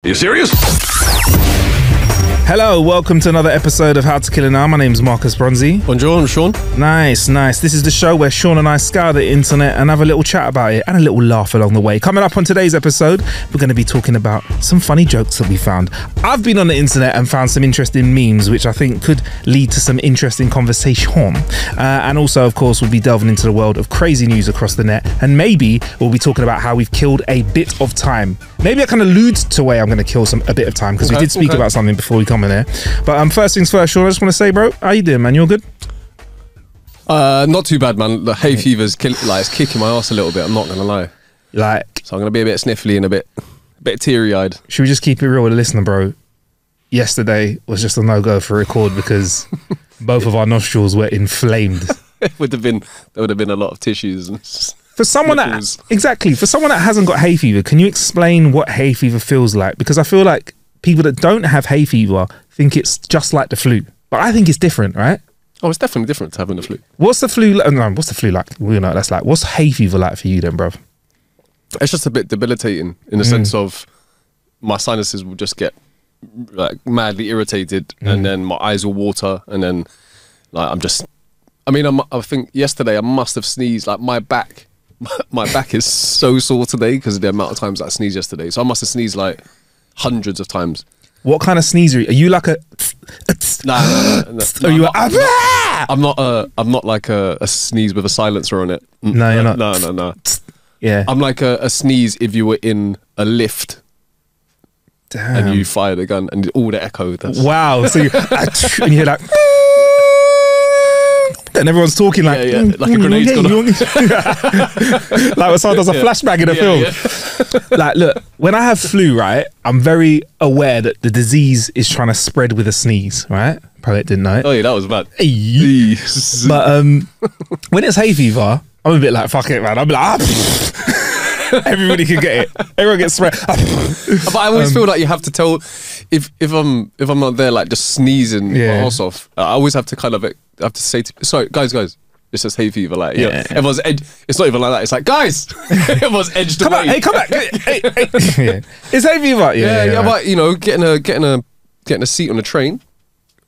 Are you serious? Hello, welcome to another episode of How to Kill an Hour. My name's Marcus Bronzy. Bonjour, I'm Sean. Nice. This is the show where Sean and I scour the internet and have a little chat about it and a little laugh along the way. Coming up on today's episode, we're going to be talking about some funny jokes that we found. I've been on the internet and found some interesting memes, which I think could lead to some interesting conversation. And also, of course, we'll be delving into the world of crazy news across the net. And maybe we'll be talking about how we've killed a bit of time. Maybe I can allude to where I'm going to kill a bit of time, because we did speak about something before we come in there. But first things first, Sean, I just want to say, bro, how you doing, man? You all good? Not too bad, man. The hay fever's it's kicking my ass a little bit. I'm not gonna lie. So I'm gonna be a bit sniffly and a bit teary-eyed. Should we just keep it real with the listener, bro? Yesterday was just a no-go for record because both of our nostrils were inflamed. There would have been a lot of tissues. For someone that hasn't got hay fever, can you explain what hay fever feels like? Because I feel like people that don't have hay fever think it's just like the flu, but I think it's different, right? Oh, it's definitely different to having the flu. What's the flu? What's the flu like? We know what that's like. What's hay fever like for you then, bruv? It's just a bit debilitating in the sense of my sinuses will just get like madly irritated, and then my eyes will water, and then like I think yesterday I must have sneezed. Like my back is so sore today because of the amount of times I sneezed yesterday. So I must have sneezed like hundreds of times. What kind of sneeze are you like a? No. Are you? I'm not like a sneeze with a silencer on it. No, you're not. No. Yeah. I'm like a sneeze if you were in a lift. Damn. And you fired a gun and all the echo. Wow. So and you're like. And everyone's talking like like a grenade's gone off. Like when someone does a flashback in a film. Yeah. Like, look, when I have flu, right, I'm very aware that the disease is trying to spread with a sneeze, right? Probably didn't know it. Oh yeah, that was bad. But when it's hay fever, I'm a bit like, fuck it, man. I'm like, everybody can get it. Everyone gets spread. But I always feel like you have to tell if I'm not there, like just sneezing my ass off. I always have to say, sorry, guys, this is hay fever. Like, everyone's it's not even like that. It's like, guys, everyone's edged away. Hey, come back. Hey. Yeah. It's hay fever. Yeah. But you know, getting a seat on a train.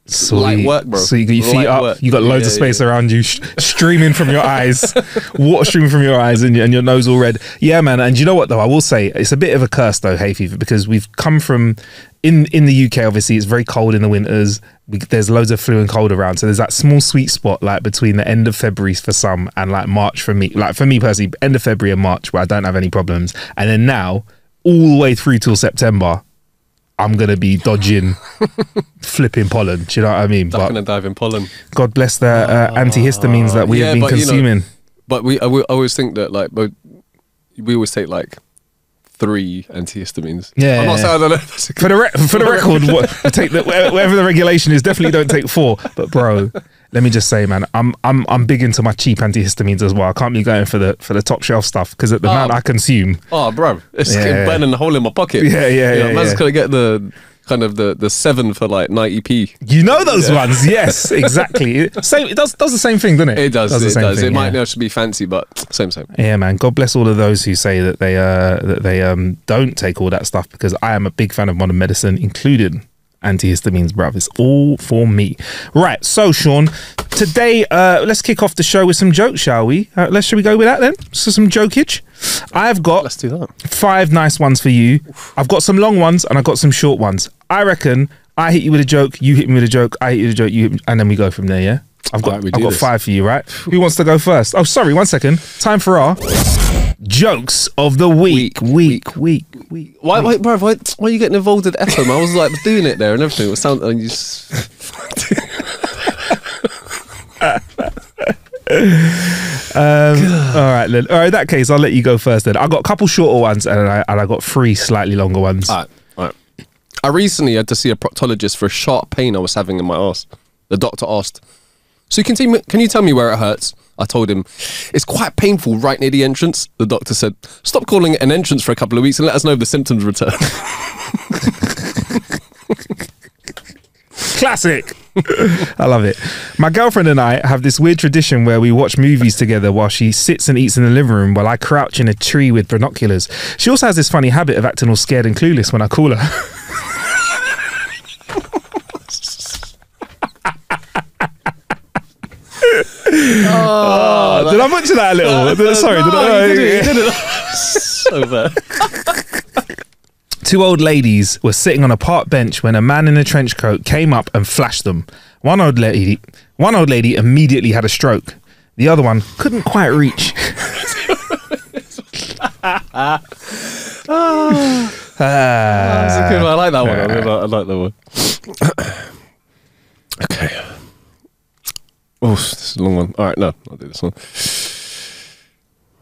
Sweet. Light work, bro. So you got your feet up, work. You got loads of space around you, streaming from your eyes, water streaming from your eyes, and your nose all red. Yeah, man. And you know what though? I will say it's a bit of a curse though, hay fever, because we've come from in the UK. Obviously, it's very cold in the winters. There's loads of flu and cold around, so there's that small sweet spot like between the end of February for some and like March for me. Like for me personally, end of February and March where I don't have any problems, and then now all the way through till September. I'm going to be dodging flipping pollen. Do you know what I mean? Ducking and diving pollen. God bless the antihistamines that we have been consuming. You know, but I always think that like we always take like 3 antihistamines. Yeah. I'm not saying I don't know. For the record, take whatever the regulation is, definitely don't take 4. But bro, let me just say, man, I'm big into my cheap antihistamines as well. I can't be going for the top shelf stuff because at the amount I consume. Oh, bro, it's burning a hole in my pocket. Yeah. Man's gonna get the kind of the 7 for like 90p. You know those ones? Yes, exactly. Same. It does the same thing, doesn't it? It does. Thing, it might not be fancy, but same. Yeah, man. God bless all of those who say that they don't take all that stuff, because I am a big fan of modern medicine, including antihistamines, bruv. It's all for me. Right, so Sean, today let's kick off the show with some jokes, shall we? Shall we go with that then? So some jokage. I've got let's do that. 5 nice ones for you. I've got some long ones and I've got some short ones. I reckon I hit you with a joke, you hit me with a joke, I hit you with a joke, you hit me, and then we go from there, yeah? I've got 5 for you, right? Who wants to go first? Oh, sorry, 1 second. Time for our jokes of the week. Why, bro? Why are you getting involved in FM? I was like doing it there and everything. It was sound and you just... all right, then. All right, in that case, I'll let you go first then. I got a couple shorter ones and I got 3 slightly longer ones. All right. I recently had to see a proctologist for a sharp pain I was having in my arse. The doctor asked, "So can you tell me where it hurts?" I told him, "It's quite painful right near the entrance." The doctor said, "Stop calling it an entrance for a couple of weeks and let us know if the symptoms return." Classic. I love it. My girlfriend and I have this weird tradition where we watch movies together while she sits and eats in the living room while I crouch in a tree with binoculars. She also has this funny habit of acting all scared and clueless when I call her. Did I mention that a little? Sorry, did I? You did it. So bad. Two old ladies were sitting on a park bench when a man in a trench coat came up and flashed them. One old lady immediately had a stroke. The other one couldn't quite reach. That's a good one. I like that one. I like that one. Okay. Oh, this is a long one. All right, no, I'll do this one.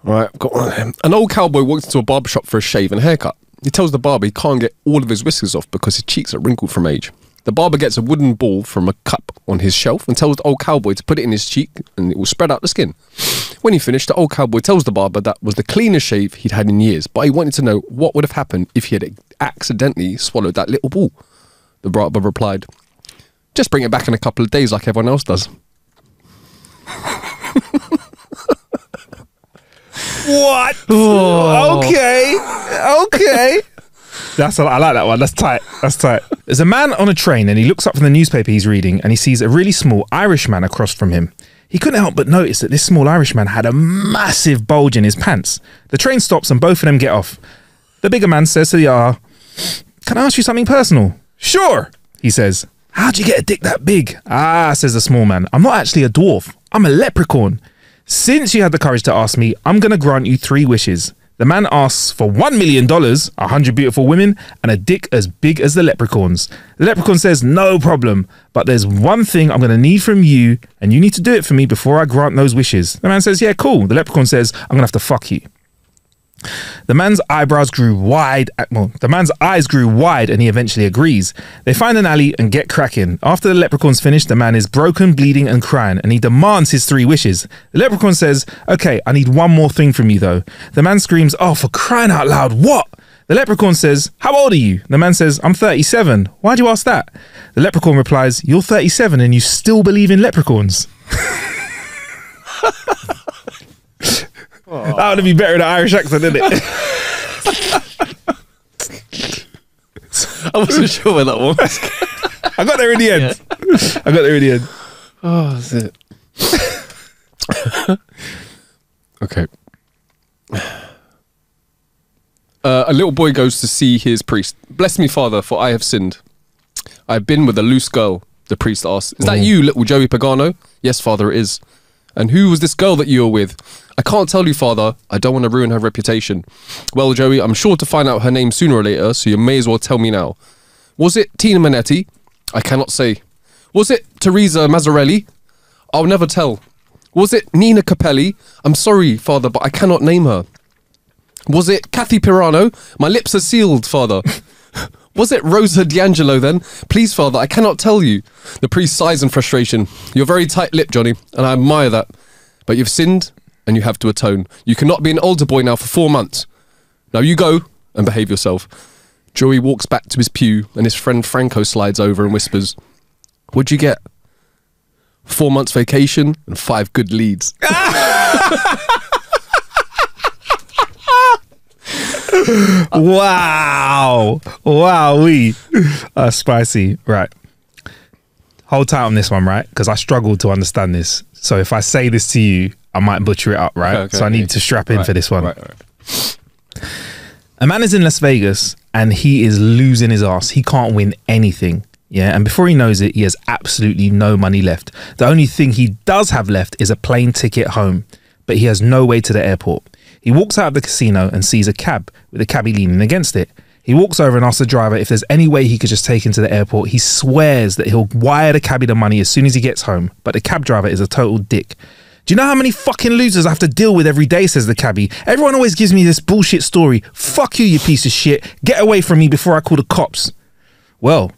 All right, I've got one. An old cowboy walks into a barber shop for a shave and haircut. He tells the barber he can't get all of his whiskers off because his cheeks are wrinkled from age. The barber gets a wooden ball from a cup on his shelf and tells the old cowboy to put it in his cheek and it will spread out the skin. When he finished, the old cowboy tells the barber that was the cleanest shave he'd had in years, but he wanted to know what would have happened if he had accidentally swallowed that little ball. The barber replied, "Just bring it back in a couple of days like everyone else does." What? Oh. Okay. I like that one. That's tight. There's a man on a train and he looks up from the newspaper he's reading and he sees a really small Irishman across from him. He couldn't help but notice that this small Irishman had a massive bulge in his pants. The train stops and both of them get off. The bigger man says to the other, "Can I ask you something personal?" "Sure," he says. "How'd you get a dick that big?" "Ah," says the small man, "I'm not actually a dwarf. I'm a leprechaun. Since you had the courage to ask me, I'm going to grant you 3 wishes." The man asks for $1 million, 100 beautiful women, and a dick as big as the leprechaun's. The leprechaun says, "No problem, but there's one thing I'm going to need from you, and you need to do it for me before I grant those wishes." The man says, "Yeah, cool." The leprechaun says, "I'm going to have to fuck you." The man's eyes grew wide and he eventually agrees. They find an alley and get cracking. After the leprechaun's finished, the man is broken, bleeding and crying and he demands his 3 wishes. The leprechaun says, "Okay, I need one more thing from you though." The man screams, "Oh, for crying out loud, what?" The leprechaun says, "How old are you?" The man says, "I'm 37. Why'd you ask that?" The leprechaun replies, "You're 37 and you still believe in leprechauns." That would be better in an Irish accent, isn't it? I wasn't sure where that was. I got there in the end. Yeah. Oh, that's it. Okay. A little boy goes to see his priest. "Bless me, Father, for I have sinned. I have been with a loose girl." The priest asks, "Is that you, little Joey Pagano?" "Yes, Father, it is." "And who was this girl that you were with?" "I can't tell you, Father. I don't want to ruin her reputation." "Well, Joey, I'm sure to find out her name sooner or later, so you may as well tell me now." "Was it Tina Minetti?" "I cannot say." "Was it Teresa Mazzarelli?" "I'll never tell." "Was it Nina Capelli?" "I'm sorry, Father, but I cannot name her." "Was it Kathy Pirano?" "My lips are sealed, Father." "Was it Rosa D'Angelo then?" "Please, Father, I cannot tell you." The priest sighs in frustration. "You're very tight-lipped, Johnny, and I admire that. But you've sinned, and you have to atone. You cannot be an altar boy now for 4 months. Now you go and behave yourself." Joey walks back to his pew, and his friend Franco slides over and whispers, "What'd you get?" 4 months vacation and 5 good leads. Wow. Wowee. Spicy. Right. Hold tight on this one, right? Because I struggled to understand this. So if I say this to you, I might butcher it up, right? Okay, so I need to strap in for this one. Right. A man is in Las Vegas and he is losing his ass. He can't win anything. Yeah. And before he knows it, he has absolutely no money left. The only thing he does have left is a plane ticket home, but he has no way to the airport. He walks out of the casino and sees a cab with a cabbie leaning against it. He walks over and asks the driver if there's any way he could just take him to the airport. He swears that he'll wire the cabbie the money as soon as he gets home, but the cab driver is a total dick. "Do you know how many fucking losers I have to deal with every day?" says the cabbie. "Everyone always gives me this bullshit story. Fuck you, you piece of shit. Get away from me before I call the cops." Well,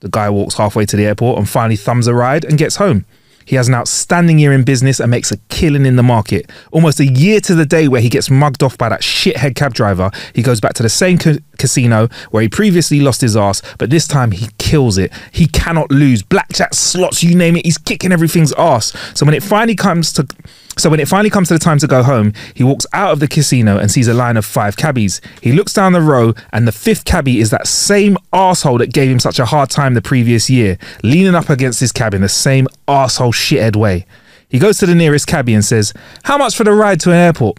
the guy walks halfway to the airport and finally thumbs a ride and gets home. He has an outstanding year in business and makes a killing in the market. Almost a year to the day where he gets mugged off by that shithead cab driver, he goes back to the same casino where he previously lost his ass, but this time he kills it. He cannot lose. Blackjack, slots, you name it, he's kicking everything's ass. So when it finally comes to the time to go home, he walks out of the casino and sees a line of 5 cabbies. He looks down the row, and the 5th cabbie is that same arsehole that gave him such a hard time the previous year, leaning up against his cab in the same arsehole shithead way. He goes to the nearest cabbie and says, "How much for the ride to an airport?"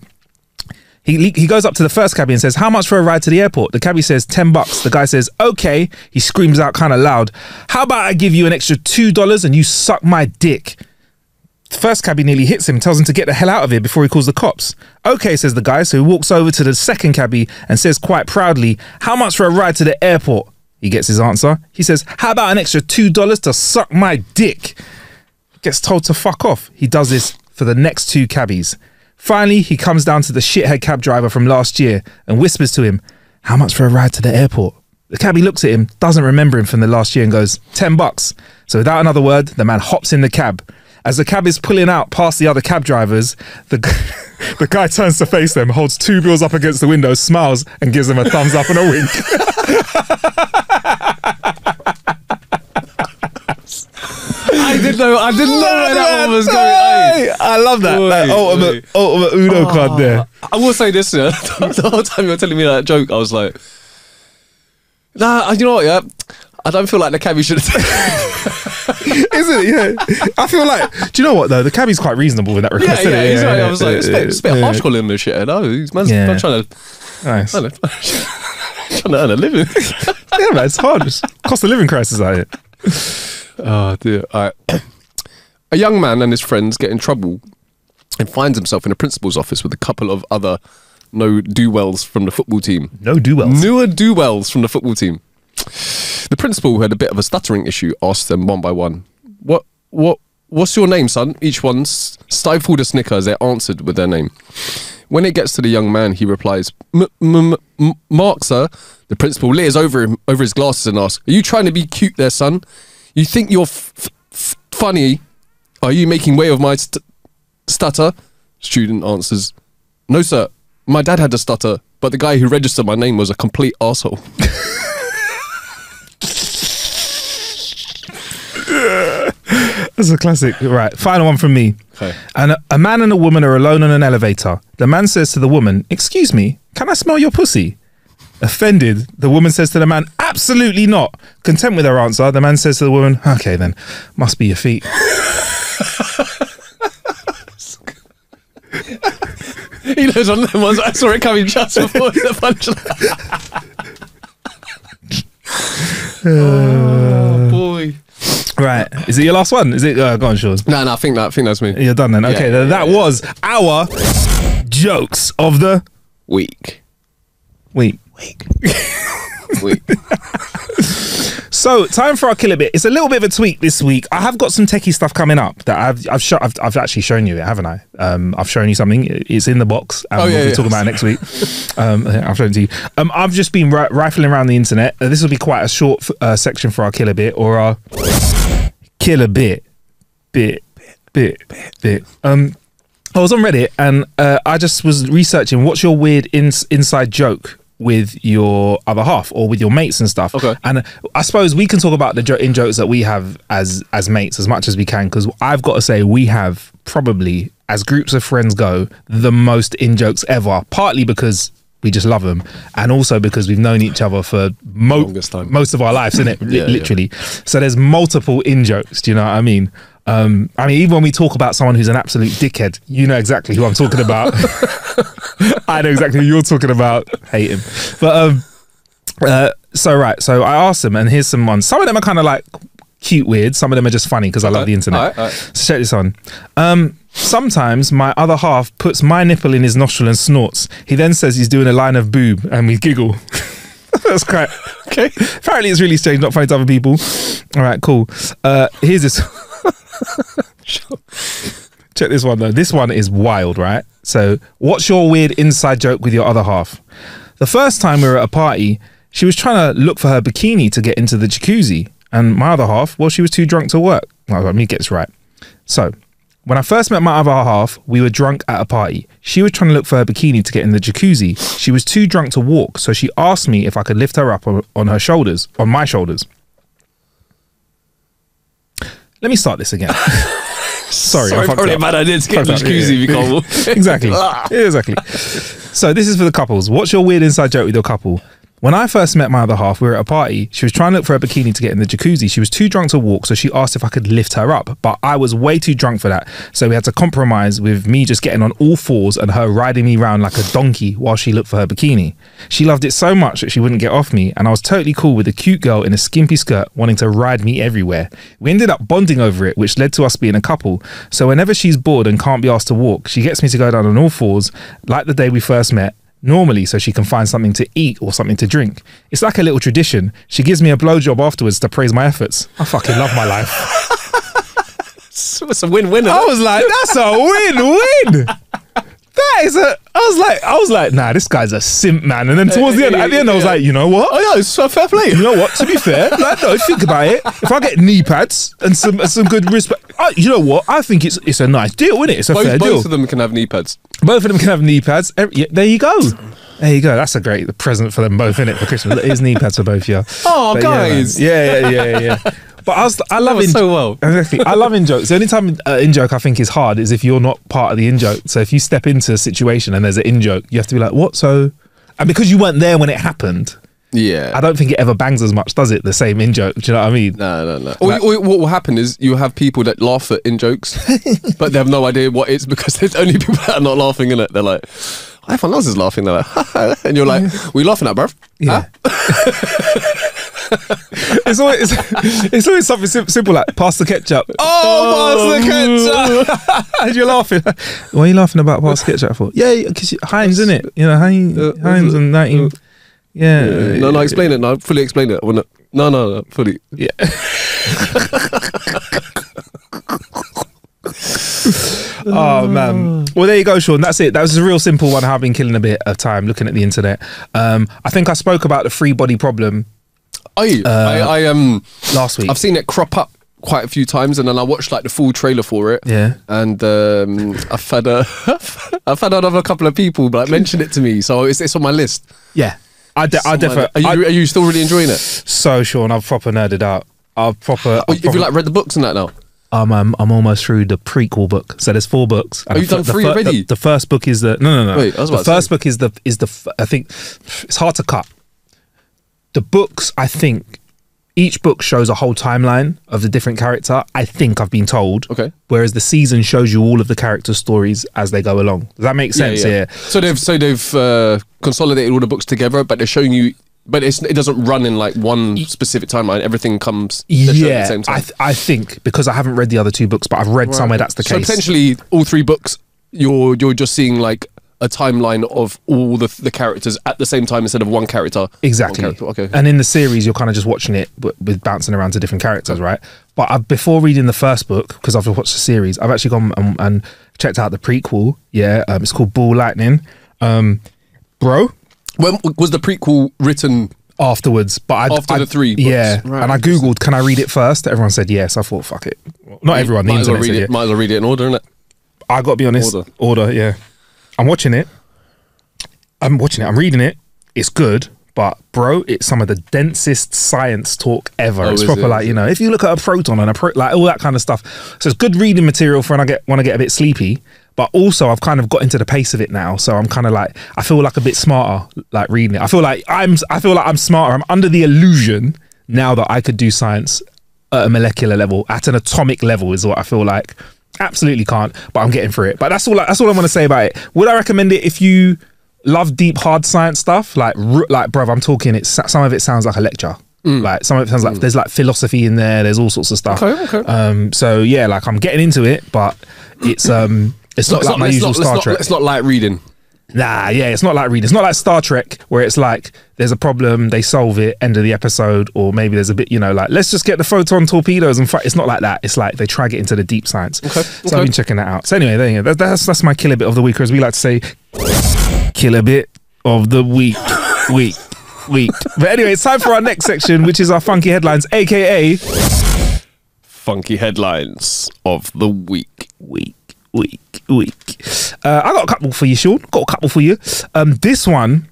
He goes up to the first cabbie and says, "How much for a ride to the airport?" The cabbie says, $10. The guy says, "Okay." He screams out kind of loud, "How about I give you an extra $2 and you suck my dick?" The first cabbie nearly hits him, tells him to get the hell out of here before he calls the cops. "Okay," says the guy, so he walks over to the second cabbie and says quite proudly, "How much for a ride to the airport?" He gets his answer. He says, "How about an extra $2 to suck my dick?" Gets told to fuck off. He does this for the next 2 cabbies. Finally, he comes down to the shithead cab driver from last year and whispers to him, "How much for a ride to the airport?" The cabbie looks at him, doesn't remember him from the last year, and goes, $10. So without another word, the man hops in the cab. As the cab is pulling out past the other cab drivers, the guy turns to face them, holds 2 bills up against the window, smiles, and gives them a thumbs up and a wink. I didn't know where that one was going. I love that. That ultimate Uno card there. I will say this, yeah. The whole time you were telling me that joke, I was like, nah, you know what, yeah? I don't feel like the cabbie should have Isn't it? Yeah. I feel like, do you know what though? The cabbie's quite reasonable with that request. Yeah, he's right. I was like, it's a bit harsh calling him a shit. No, he's man's trying to. Nice. Trying to earn a living. Yeah, man, it's hard. It's cost of living crisis out here. Oh dear. All right. A young man and his friends get in trouble and finds himself in a principal's office with a couple of other no-do-wells from the football team. No do-wells? Newer do-wells from the football team. The principal, who had a bit of a stuttering issue, asked them one by one, What's your name, son? Each one stifled a snicker as they answered with their name. When it gets to the young man, he replies, Mark, sir. The principal leers over his glasses and asks, "Are you trying to be cute there, son? You think you're funny? Are you making way of my stutter?" Student answers, "No, sir. My dad had a stutter, but the guy who registered my name was a complete arsehole." That's a classic. Right, final one from me. Okay. And a man and a woman are alone on an elevator. The man says to the woman, "Excuse me, can I smell your pussy?" Offended, the woman says to the man, "Absolutely not." Content with her answer, the man says to the woman, "Okay then, must be your feet." He knows one of them ones. I saw it coming just before the punchline. Oh boy. Right, is it your last one? Is it? Go on, Shaws. No, I think that's me. You're done then. Okay, that was our jokes of the week. Week. So, time for our killer bit. It's a little bit of a tweak this week. I have got some techie stuff coming up that I've actually shown you it, haven't I? I've shown you something. It's in the box. And we'll be talking about it next week. I've shown it to you. I've just been rifling around the internet. This will be quite a short section for our killer bit, or our killer bit. I was on Reddit and I just was researching what's your weird inside joke with your other half or with your mates and stuff. Okay. And I suppose we can talk about the in-jokes that we have as mates as much as we can, because I've got to say we have probably, as groups of friends go, the most in-jokes ever, partly because we just love them, and also because we've known each other for most of our lives, isn't it? Literally. So there's multiple in-jokes, do you know what I mean? Even when we talk about someone who's an absolute dickhead, you know exactly who I'm talking about. I know exactly who you're talking about. Hate him. But so I asked them, and here's some ones. Some of them are kind of like cute weird, some of them are just funny because I love the internet. All right. So check this on. Sometimes my other half puts my nipple in his nostril and snorts. He then says he's doing a line of boob and we giggle. That's quite okay. Apparently it's really strange, not funny to other people. All right, cool. Here's this. Check this one though. This one is wild, right? So, what's your weird inside joke with your other half? The first time we were at a party, she was trying to look for her bikini to get into the jacuzzi, and my other half, well, she was too drunk to work. Well, let me get this right. So, When I first met my other half, we were drunk at a party. She was trying to look for her bikini to get in the jacuzzi. She was too drunk to walk, so she asked me if I could lift her up on her shoulders, on my shoulders. Let me start this again. Sorry, probably a bad idea to get in the jacuzzi if you can't walk. Exactly. Exactly. So this is for the couples. What's your weird inside joke with your couple? When I first met my other half, we were at a party. She was trying to look for her bikini to get in the jacuzzi. She was too drunk to walk, so she asked if I could lift her up. But I was way too drunk for that. So we had to compromise with me just getting on all fours and her riding me around like a donkey while she looked for her bikini. She loved it so much that she wouldn't get off me. And I was totally cool with a cute girl in a skimpy skirt wanting to ride me everywhere. We ended up bonding over it, which led to us being a couple. So whenever she's bored and can't be asked to walk, she gets me to go down on all fours, like the day we first met, normally so she can find something to eat or something to drink. It's like a little tradition. She gives me a blowjob afterwards to praise my efforts. I fucking love my life. It's a win-win. I was like, that's a win-win. That is a. I was like, nah, this guy's a simp, man. And then towards the end, I was like, you know what? Oh yeah, it's a fair play. You know what? To be fair, like, no, think about it. If I get knee pads and some good wrist, you know what? I think it's a nice deal, isn't it? It's a fair deal. Both of them can have knee pads. Both of them can have knee pads. Yeah, there you go. There you go. That's a great present for them both, isn't it? For Christmas, it is knee pads for both, yeah. Oh, but guys. Yeah. But I love in so well. Exactly. I love in jokes. The only time in joke I think is hard is if you're not part of the in joke. So if you step into a situation and there's an in joke, you have to be like, what? So, and because you weren't there when it happened, yeah, I don't think it ever bangs as much, does it? The same in joke. Do you know what I mean? No. Like, or what will happen is you have people that laugh at in jokes, but they have no idea what it's because there's only people that are not laughing in it. They're like, everyone else is laughing. They're like, and you're like, what are you laughing at, bruv? Yeah. Huh? It's always something simple like pass the ketchup. Oh, pass the ketchup. And you're laughing. What are you laughing about pass the ketchup for? Yeah, because Heinz, isn't it? You know, Heinz and 19. Yeah. No, explain it. No, fully explain it. No, fully. Yeah. Oh man. Well, there you go, Sean. That's it. That was a real simple one. I've been killing a bit of time looking at the internet. I think I spoke about the free body problem. I last week. I've seen it crop up quite a few times, and then I watched like the full trailer for it. Yeah. And I've had another couple of people like mention it to me, so it's on my list. Yeah. I definitely. Are you still really enjoying it? So Sean, I've proper nerded out. Have you like read the books and that now? I'm almost through the prequel book. So there's 4 books. Oh, you've done 3 already? The first book is the no. Wait, I was about the first book is the I think it's hard to cut. The books, I think, each book shows a whole timeline of the different character. I think I've been told. Okay. Whereas the season shows you all of the character stories as they go along. Does that make sense? Yeah. So they've consolidated all the books together, but they're showing you. But it doesn't run in like one specific timeline. Everything comes at the same time. I think because I haven't read the other 2 books, but I've read somewhere that's the case. So potentially all 3 books, you're just seeing like a timeline of all the characters at the same time instead of one character. Exactly. One character. Okay. And in the series, you're kind of just watching it with bouncing around to different characters, right? But before reading the first book, because I've watched the series, I've actually gone and checked out the prequel. Yeah, it's called Ball Lightning. Bro. When was the prequel written? Afterwards, but after the 3 books. Yeah, right. And I googled, can I read it first? Everyone said yes. I thought, fuck it. Not everyone. The internet said might as well read it in order, innit? I got to be honest. Order. Yeah. I'm watching it. I'm reading it. It's good, but bro, it's some of the densest science talk ever. It's proper like, you know, if you look at a proton and like all that kind of stuff. So it's good reading material for when I want to get a bit sleepy. But also, I've kind of got into the pace of it now, so I'm kind of like, I feel like a bit smarter, like reading it. I feel like I'm smarter. I'm under the illusion now that I could do science at a molecular level, at an atomic level, is what I feel like. Absolutely can't, but I'm getting through it. But that's all I want to say about it. Would I recommend it if you love deep, hard science stuff? Like, bruv, I'm talking. Some of it sounds like a lecture. Like some of it sounds like there's like philosophy in there. There's all sorts of stuff. Okay. So yeah, like I'm getting into it, but it's not like my usual Star Trek. It's not like reading. Nah, yeah, it's not like reading. It's not like Star Trek where it's like there's a problem, they solve it, end of the episode, or maybe there's a bit, you know, like let's just get the photon torpedoes and fight. It's not like that. It's like they try to get into the deep science. So I've been checking that out. So anyway, there you go. That's my killer bit of the week, or as we like to say, killer bit of the week. But anyway, it's time for our next section, which is our funky headlines, aka funky headlines of the week. I got a couple for you, Sean. This one,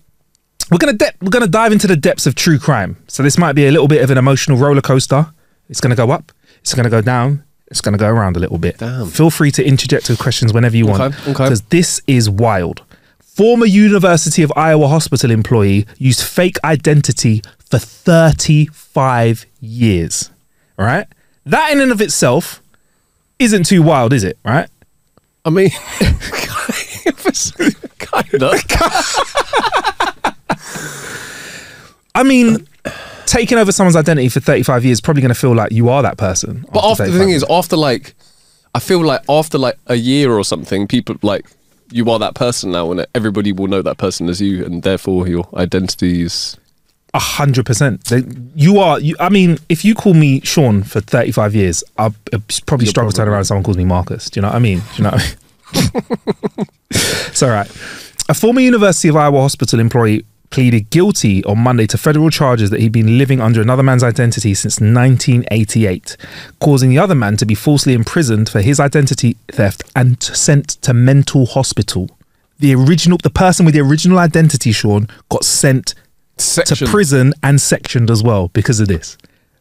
we're gonna dive into the depths of true crime. So this might be a little bit of an emotional roller coaster. It's gonna go up. It's gonna go down. It's gonna go around a little bit. Damn. Feel free to interject with questions whenever you want, Okay. because this is wild. Former University of Iowa hospital employee used fake identity for 35 years. All right, that in and of itself isn't too wild, is it? Right? I mean, kind of. I mean, taking over someone's identity for 35 years is probably going to feel like you are that person. But after the thing is, after like, I feel like after like a year or something, people like, you are that person now, and everybody will know that person as you, and therefore your identity is 100%. You are. I mean, if you call me Sean for 35 years, I'll probably struggle to turn around if someone calls me Marcus. Do you know what I mean? It's all right. A former University of Iowa hospital employee pleaded guilty on Monday to federal charges that he'd been living under another man's identity since 1988, causing the other man to be falsely imprisoned for his identity theft and sent to mental hospital. The person with the original identity, Sean, got sent to prison and sectioned as well because of this.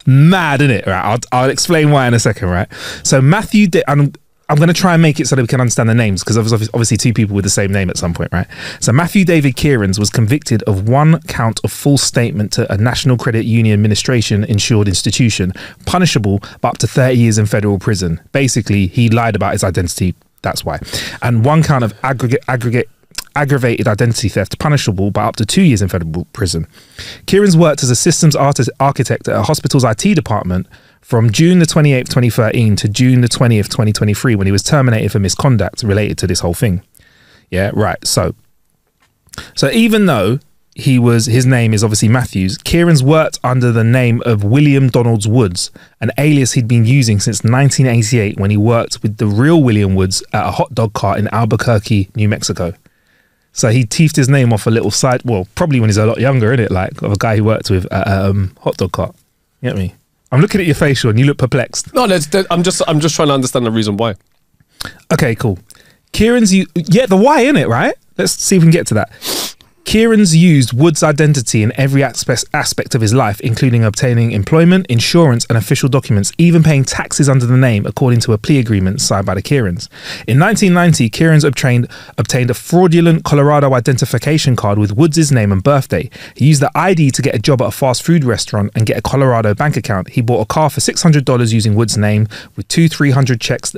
Mad, isn't it? Right, I'll explain why in a second, right? So Matthew, I'm going to try and make it so that we can understand the names, because obviously two people with the same name at some point, right? So Matthew David Kierans was convicted of one count of false statement to a National Credit Union Administration insured institution, punishable by up to 30 years in federal prison. Basically, he lied about his identity. That's why. And one count of aggravated identity theft, punishable by up to 2 years in federal prison. Kierans worked as a systems architect at a hospital's IT department from June the 28th, 2013 to June the 20th, 2023, when he was terminated for misconduct related to this whole thing. Yeah, right. So even though his name is obviously Matthews, Kierans worked under the name of William Donalds Woods, an alias he'd been using since 1988 when he worked with the real William Woods at a hot dog cart in Albuquerque, New Mexico. So he teethed his name off a little side, well, probably when he's a lot younger, innit? Like, of a guy he worked with at a hot dog cart. You get me? I'm looking at your facial and you look perplexed. No, I'm just trying to understand the reason why. Okay, cool. Kierans, the why, innit, right? Let's see if we can get to that. Kierans used Wood's identity in every aspect of his life, including obtaining employment, insurance, and official documents, even paying taxes under the name, according to a plea agreement signed by the Kierans. In 1990, Kierans obtained a fraudulent Colorado identification card with Woods' name and birthday. He used the ID to get a job at a fast food restaurant and get a Colorado bank account. He bought a car for $600 using Woods' name with two $300 checks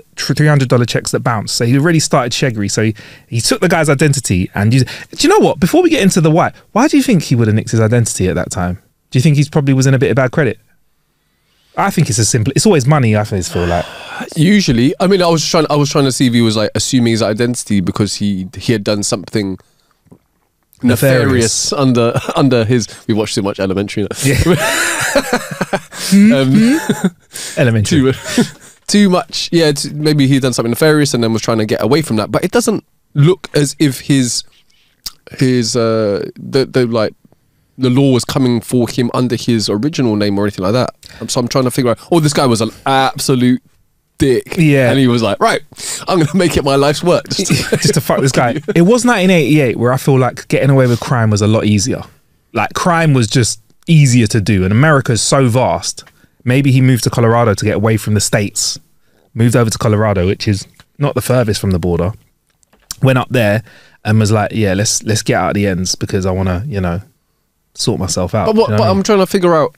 that bounced. So he already started sheggery. So he took the guy's identity and used. Do you know what? Before we get into the why do you think he would have nicked his identity at that time? Do you think he's probably was in a bit of bad credit? I think it's always money. I feel like usually. I mean, I was trying to see if he was like assuming his identity because he had done something nefarious under his. We watched too much Elementary. Yeah. Elementary. Too much. Yeah, maybe he had done something nefarious and then was trying to get away from that. But it doesn't look as if the law was coming for him under his original name or anything like that. So I'm trying to figure out. Oh, this guy was an absolute dick. Yeah, and he was like, right, I'm gonna make it my life's work just to fuck this guy. It was 1988 where I feel like getting away with crime was a lot easier. Like crime was just easier to do, and America's so vast. Maybe he moved to Colorado to get away from the States. Moved over to Colorado, which is not the furthest from the border. Went up there and was like, yeah, let's get out of the ends because I want to, sort myself out. But I'm trying to figure out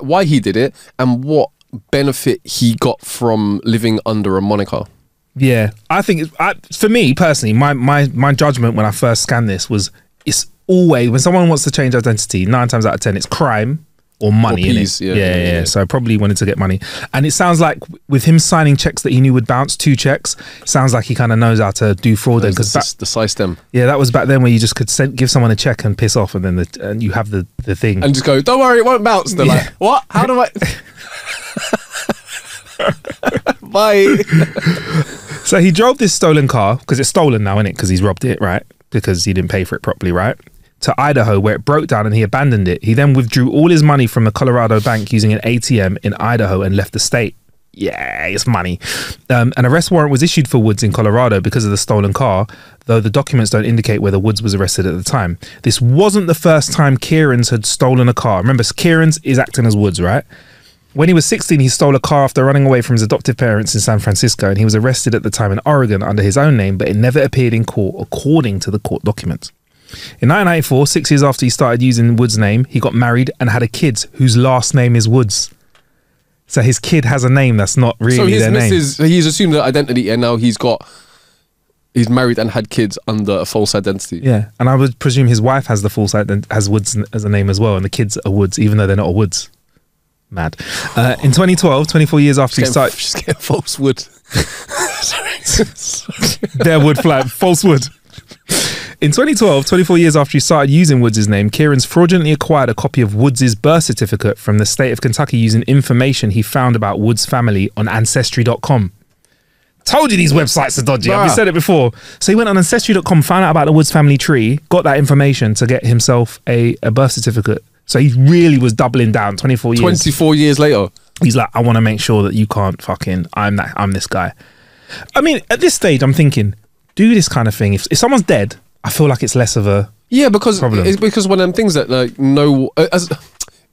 why he did it and what benefit he got from living under a moniker. Yeah, I think for me personally, my judgment when I first scanned this was it's always when someone wants to change identity, 9 times out of 10 it's crime or money, innit? Yeah. So I probably wanted to get money. And it sounds like with him signing checks that he knew would bounce, 2 checks, sounds like he kind of knows how to do fraud. Because the system. Yeah, that was back then where you just could give someone a check and piss off, and then and you have the thing. And just go, don't worry, it won't bounce. They're like, what? How do I... Bye. So he drove this stolen car, because it's stolen now, innit? Because he's robbed it, right? Because he didn't pay for it properly, right? To Idaho, where it broke down and he abandoned it. He then withdrew all his money from the Colorado bank using an ATM in Idaho and left the state. Yeah, it's money. An arrest warrant was issued for Woods in Colorado because of the stolen car, though the documents don't indicate whether Woods was arrested at the time. This wasn't the first time Kieran's had stolen a car. Remember, Kieran's is acting as Woods, right? When he was 16, he stole a car after running away from his adoptive parents in San Francisco, and he was arrested at the time in Oregon under his own name, but it never appeared in court according to the court documents. In 1994, 6 years after he started using Woods' name, he got married and had a kid whose last name is Woods. So his kid has a name that's not really their name. He's assumed their identity, and now he's married and had kids under a false identity. Yeah, and I would presume his wife has the false identity, has Woods as a name as well, and the kids are Woods, even though they're not a Woods. Mad. In 2012, 24 years after he started... Just get false wood. Their wood flat, false wood. In 2012, 24 years after he started using Woods' name, Kieran's fraudulently acquired a copy of Woods' birth certificate from the state of Kentucky using information he found about Woods' family on Ancestry.com. Told you these websites are dodgy. I've said it before. So he went on Ancestry.com, found out about the Woods family tree, got that information to get himself a birth certificate. So he really was doubling down 24 years. 24 years later. He's like, I want to make sure that you can't fucking, I'm this guy. I mean, at this stage, I'm thinking, do this kind of thing. If someone's dead, I feel like it's less of a problem. It's because one of them things that like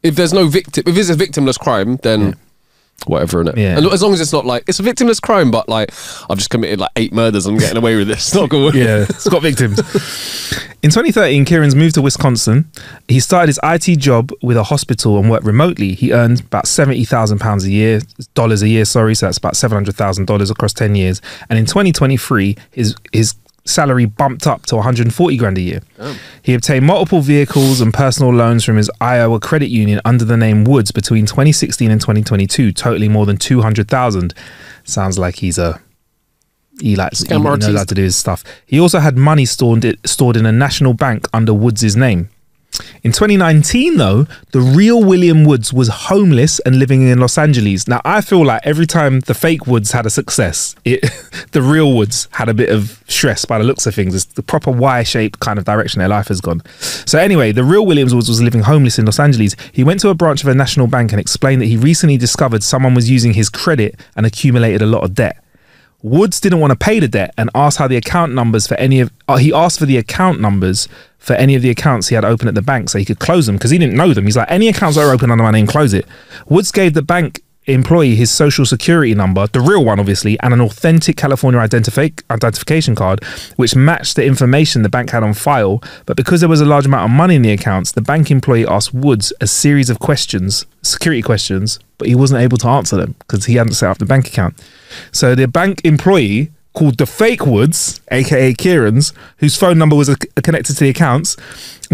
if there's no victim, if it's a victimless crime, then whatever, innit? Yeah. And as long as it's not like it's a victimless crime, but like I've just committed like 8 murders, I'm getting away with this. It's not good. Yeah, it's got victims. In 2013, Kieran's moved to Wisconsin. He started his IT job with a hospital and worked remotely. He earned about $70,000 a year, dollars a year, sorry. So that's about $700,000 across 10 years. And in 2023, his salary bumped up to 140 grand a year. He obtained multiple vehicles and personal loans from his Iowa credit union under the name Woods between 2016 and 2022, totaling more than 200,000. Sounds like he knows how to do his stuff. He also had money stored in a national bank under Woods' name. In 2019, though, the real William Woods was homeless and living in Los Angeles. Now, I feel like every time the fake Woods had a success, the real Woods had a bit of stress by the looks of things. It's the proper Y-shaped kind of direction their life has gone. So anyway, the real Williams Woods was living homeless in Los Angeles. He went to a branch of a national bank and explained that he recently discovered someone was using his credit and accumulated a lot of debt. Woods didn't want to pay the debt and asked for the account numbers for any of the accounts he had open at the bank so he could close them, because he didn't know them. He's like, any accounts that are open under my name, close it. Woods gave the bank employee his social security number, the real one obviously, and an authentic California identification card which matched the information the bank had on file. But because there was a large amount of money in the accounts, the bank employee asked Woods a series of questions, security questions, but he wasn't able to answer them because he hadn't set up the bank account. So the bank employee called the fake Woods, aka Kieran's, whose phone number was connected to the accounts.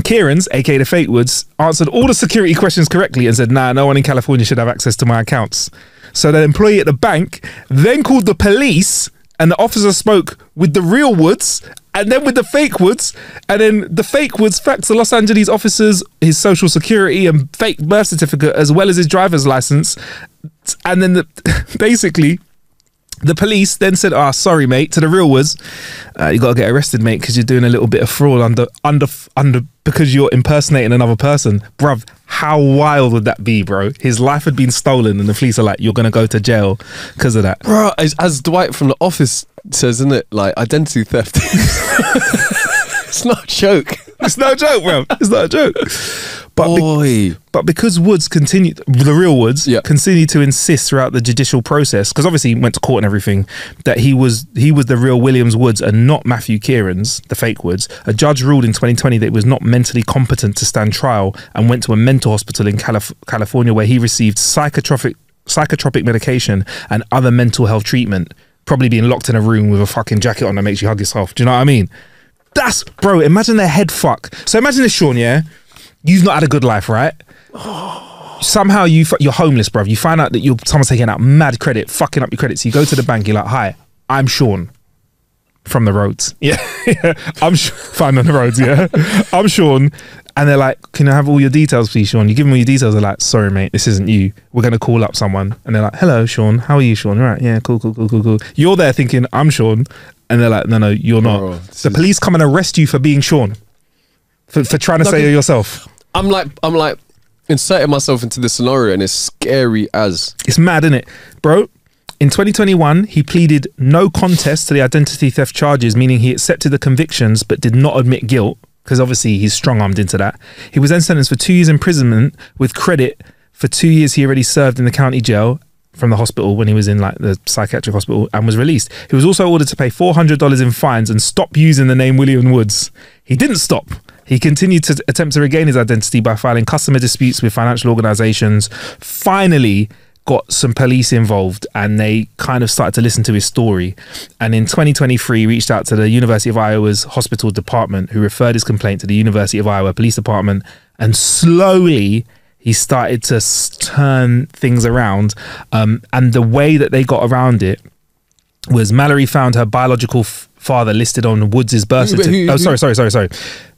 Kieran's, aka the fake Woods, answered all the security questions correctly and said, nah, no one in California should have access to my accounts. So the employee at the bank then called the police, and the officer spoke with the real Woods and then with the fake Woods, and then the fake Woods faxed the Los Angeles officers his social security and fake birth certificate as well as his driver's license. And then basically the police then said, sorry, mate, to the real Woods, you got to get arrested, mate, because you're doing a little bit of fraud under because you're impersonating another person. Bruv, how wild would that be, bro? His life had been stolen and the police are like, you're going to go to jail because of that. Bro, as Dwight from The Office says, isn't it? Like, identity theft. It's not a joke. It's not a joke, bro. It's not a joke. But because Woods continued, the real Woods, continued to insist throughout the judicial process, because obviously he went to court and everything, that he was the real Williams Woods and not Matthew Kieran's, the fake Woods. A judge ruled in 2020 that he was not mentally competent to stand trial and went to a mental hospital in California where he received psychotropic medication and other mental health treatment, probably being locked in a room with a fucking jacket on that makes you hug yourself. Do you know what I mean? Bro, imagine their head fuck. So imagine this, Sean, yeah? You've not had a good life, right? Somehow you're homeless, bruv. You find out that someone's taking out mad credit, fucking up your credit. So you go to the bank, you're like, hi, I'm Sean from the roads. Yeah. I'm fine on the roads, yeah. I'm Sean. And they're like, can I have all your details, please, Sean? You give them all your details. They're like, sorry, mate, this isn't you. We're going to call up someone. And they're like, hello, Sean. How are you, Sean? Right, yeah, cool. You're there thinking, I'm Sean. And they're like, no, you're not. The police come and arrest you for being Sean. For trying to say you're yourself. I'm like inserting myself into this scenario and it's scary as. It's mad, isn't it? Bro, In 2021, he pleaded no contest to the identity theft charges, meaning he accepted the convictions but did not admit guilt, because obviously he's strong-armed into that. He was then sentenced for 2 years imprisonment with credit for 2 years he already served in the county jail from the hospital when he was in like the psychiatric hospital, and was released. He was also ordered to pay $400 in fines and stop using the name William Woods. He didn't stop. He continued to attempt to regain his identity by filing customer disputes with financial organizations. Finally got some police involved, and they kind of started to listen to his story. And in 2023, reached out to the University of Iowa's hospital department, who referred his complaint to the University of Iowa Police Department, and slowly he started to turn things around. And the way that they got around it was Mallory found her biological father listed on Woods' birth certificate. Sorry.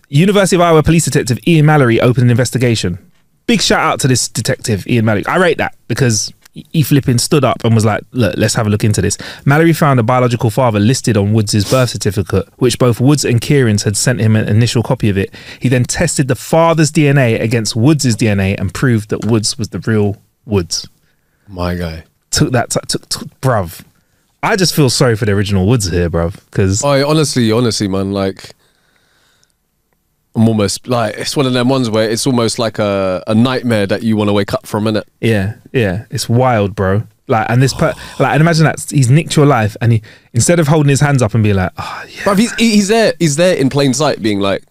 University of Iowa Police Detective Ian Mallory opened an investigation. Big shout out to this detective, Ian Mallory. I rate that, because he flipping stood up and was like, look, let's have a look into this. Mallory found a biological father listed on Woods' birth certificate, which both Woods and Kieran's had sent him an initial copy of it. He then tested the father's DNA against Woods' DNA and proved that Woods was the real Woods. My guy. Bruv. I just feel sorry for the original Woods here, bruv. Because honestly, man, like, I'm almost like, it's one of them ones where it's almost like a nightmare that you want to wake up from, innit? Yeah, it's wild, bro. Like, and and imagine that he's nicked your life, and he, instead of holding his hands up and being like, oh yeah, but he's there in plain sight, being like,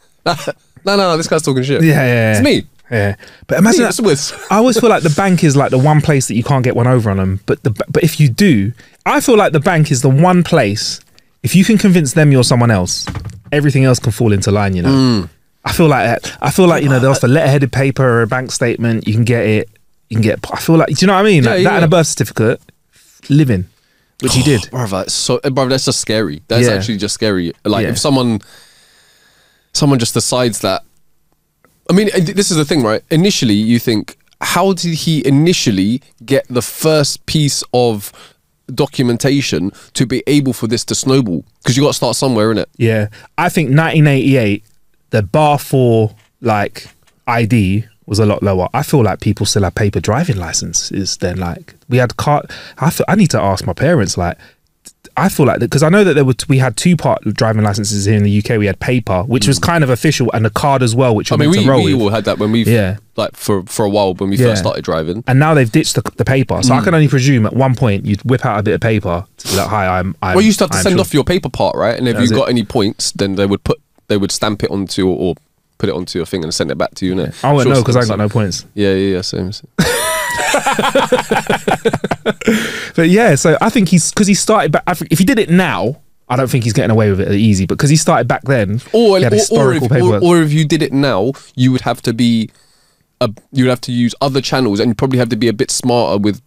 no, this guy's talking shit. Yeah, it's me. Yeah, but imagine that. I always feel like the bank is like the one place that you can't get one over on them. But if you do, I feel like the bank is the one place, if you can convince them you're someone else, everything else can fall into line. You know. I feel like that. I feel like, you know, there's a letterheaded paper or a bank statement. You can get it. I feel like, do you know what I mean? Like that and a birth certificate, living, which he did. Bro, that's just scary. That's actually just scary. Like if someone just decides that. I mean, this is the thing, right? Initially, you think, how did he initially get the first piece of documentation to be able for this to snowball? Because you got to start somewhere, innit? Yeah, I think 1988. The bar for like ID was a lot lower. I feel like people still have paper driving licenses then. Like we had car. I need to ask my parents. Like I feel like that, because I know that we had 2-part driving licenses here in the UK. We had paper, which was kind of official, and a card as well, which we all had that when we like for a while when we first started driving. And now they've ditched the paper, so I can only presume at one point you'd whip out a bit of paper to be like, "Hi, I'm." Well, you used to have to send off your paper part, right? And if you got any points, then they would stamp it onto or put it onto your thing and send it back to you. Yeah. I won't know because I ain't got no points. Yeah, same. But yeah, so I think because he started back. If he did it now, I don't think he's getting away with it easy. But because he started back then, or if you did it now, you would have to be. You would have to use other channels, and you probably have to be a bit smarter with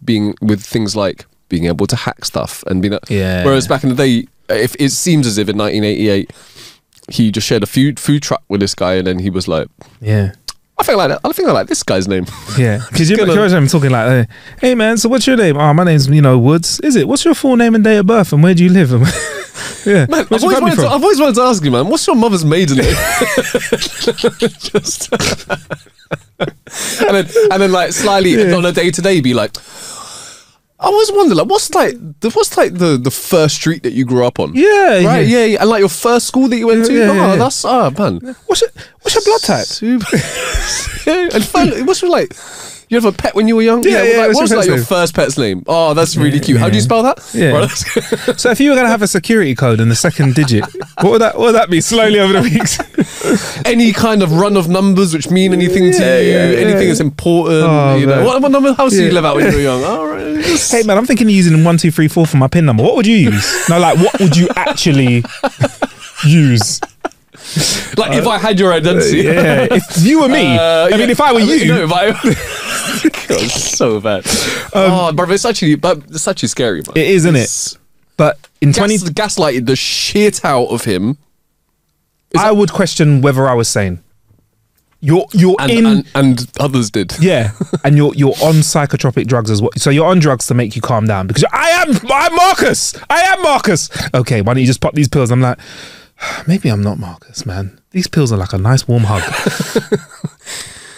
things like being able to hack stuff and being. Whereas back in the day, if it seems as if in 1988. He just shared a food truck with this guy, and then he was like, "Yeah, I think I like this guy's name." Yeah, because you're talking like, "Hey man, so what's your name?" "Oh, my name's Woods." "Is it? What's your full name and date of birth, and where do you live?" Yeah, man, I've always wanted to ask you, man. What's your mother's maiden name? and then like slyly on a day to day, be like. I always wonder, like, what's the first street that you grew up on? Yeah, right, yeah, and like your first school that you went to. That's man. What's your blood type? And finally, what's your like? You have a pet when you were young? Like, what's like your first pet's name? Oh, that's really cute. How do you spell that? Yeah. Right, so if you were going to have a security code and the second digit, what would that be slowly over the weeks? Any kind of run of numbers which mean anything to you, anything that's important. Oh, you know. What number house did you live out when you were young? All right. Hey man, I'm thinking of using 1, 2, 3, 4 for my PIN number. What would you use? No, like what would you actually use? Like if I had your identity. If you were me. I mean, if I were you. No, if I... God, so bad. But it's actually scary, man. It is, isn't it? But in gaslighted the shit out of him. I would question whether I was sane. And others did. Yeah, and you're on psychotropic drugs as well. So you're on drugs to make you calm down because I'm Marcus. I am Marcus. Okay, why don't you just pop these pills? I'm like, maybe I'm not Marcus, man. These pills are like a nice warm hug.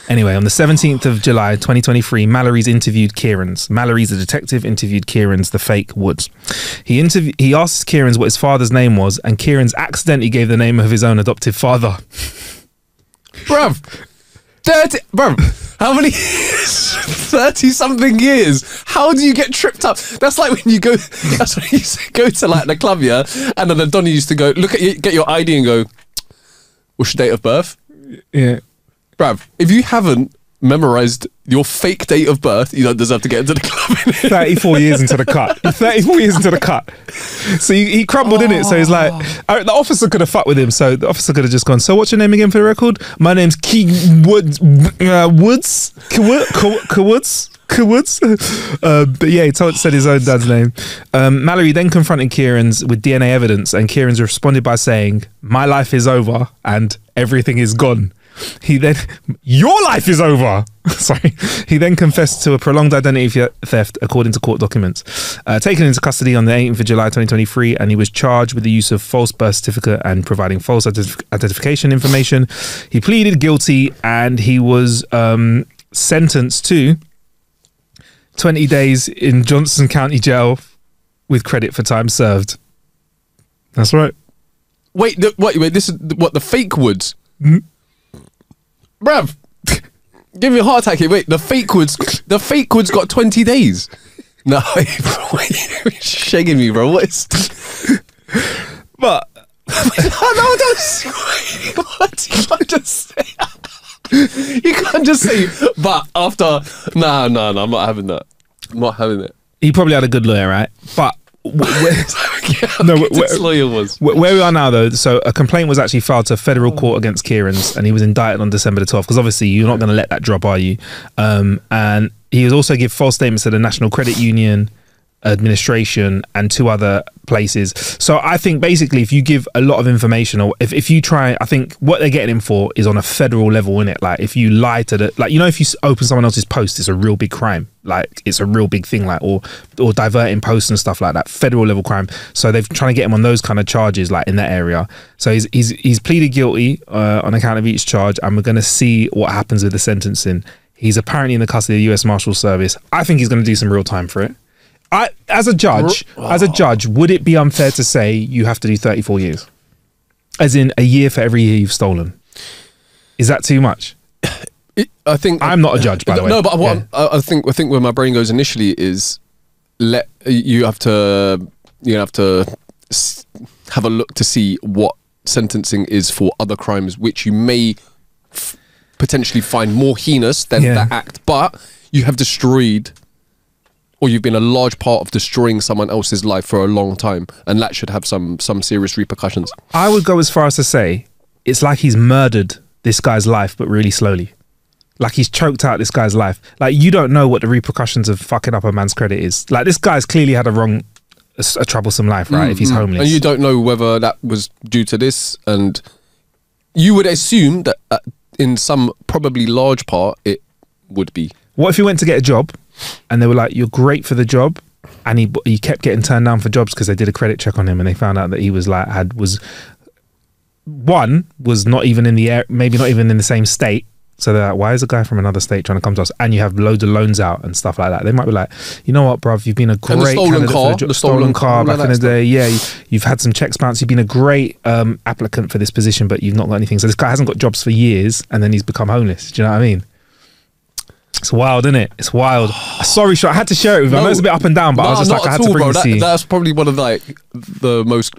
Anyway, on the 17th of July 2023, Mallory's interviewed Kieran's. Mallory's a detective, interviewed Kieran's, the fake Woods. He asked Kieran's what his father's name was, and Kieran's accidentally gave the name of his own adoptive father. Bruv, how many 30 something years? How do you get tripped up? That's like when you go, that's when you used to go to like the club, yeah, and then the Donny used to go, look at you, get your ID and go, what's your date of birth? Yeah. Bruv, if you haven't memorized your fake date of birth, you don't deserve to get into the club. 34 years into the cut. 34 years into the cut. So he crumbled in it. So he's like, the officer could have fucked with him. So the officer could have just gone, so what's your name again for the record? My name's Key Woods. Woods? But yeah, he said his own dad's name. Mallory then confronted Kieran's with DNA evidence, and Kieran's responded by saying, my life is over and everything is gone. Your life is over. Sorry. He then confessed to a prolonged identity theft according to court documents. Taken into custody on the 18th of July 2023, and he was charged with the use of false birth certificate and providing false identification information. He pleaded guilty, and he was sentenced to 20 days in Johnson County Jail with credit for time served. That's right. Wait, this is what, the fake Woods? Mm-hmm. Bruv, give me a heart attack here. Wait, the fake Woods got 20 days. No, bro, you're shaking me, bro. What is? But no, don't. What? You can't just say. You can't just say. But after, no, I'm not having that. I'm not having it. He probably had a good lawyer, right? But where we are now, though, so a complaint was actually filed to federal court against Kieran's, and he was indicted on December the 12th, because obviously you're not going to let that drop, are you? And he was also give false statements to the National Credit Union Administration and 2 other places. So I think basically if you give a lot of information, or if you try, I think what they're getting him for is on a federal level, innit? Like if you lie to the, like, you know, if you open someone else's post, it's a real big crime. Like it's a real big thing, like, or diverting posts and stuff like that, federal level crime. So they're trying to get him on those kind of charges, like in that area. So he's pleaded guilty on account of each charge, and we're going to see what happens with the sentencing. He's apparently in the custody of the US Marshal Service. I think he's going to do some real time for it. As a judge, would it be unfair to say you have to do 34 years? As in a year for every year you've stolen? Is that too much? I think I'm not a judge, by the way. No, but I think where my brain goes initially is you have to have a look to see what sentencing is for other crimes which you may potentially find more heinous than that act, but you have destroyed, or you've been a large part of destroying someone else's life for a long time, and that should have some serious repercussions. I would go as far as to say it's like he's murdered this guy's life, but really slowly. Like he's choked out this guy's life. Like you don't know what the repercussions of fucking up a man's credit is. Like this guy's clearly had a troublesome life, right? If he's homeless. And you don't know whether that was due to this, and you would assume that in some probably large part it would be. What if he went to get a job and they were like, you're great for the job, and he kept getting turned down for jobs because they did a credit check on him and they found out that he was like was not even in the air, maybe not even in the same state. So they're like, why is a guy from another state trying to come to us? And you have loads of loans out and stuff like that. They might be like, you know what, bruv, you've been a great the stolen car back in the day. Yeah, you've had some checks bounced. You've been a great applicant for this position, but you've not got anything. So this guy hasn't got jobs for years, and then he's become homeless. Do you know what I mean? It's wild, isn't it? It's wild. Sorry, I had to share it with you. I know it's a bit up and down, but I was just like, I had to bring this to you. That's probably one of like the most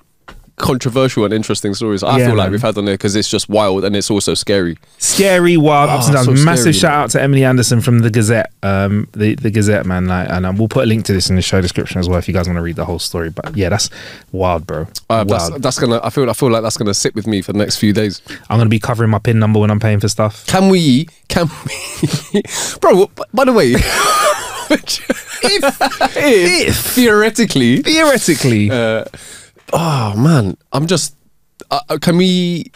controversial and interesting stories I feel like we've had on there, because it's just wild and it's also scary. Scary, wild, ups and downs. So Massive scary, shout out to Emily Anderson from the Gazette, the Gazette, man. Like, and we'll put a link to this in the show description as well if you guys want to read the whole story. But yeah, that's wild, bro. Wild. That's gonna. I feel like that's gonna sit with me for the next few days. I'm gonna be covering my PIN number when I'm paying for stuff. Can we, bro? By the way, if theoretically. Oh man, I'm just. Can we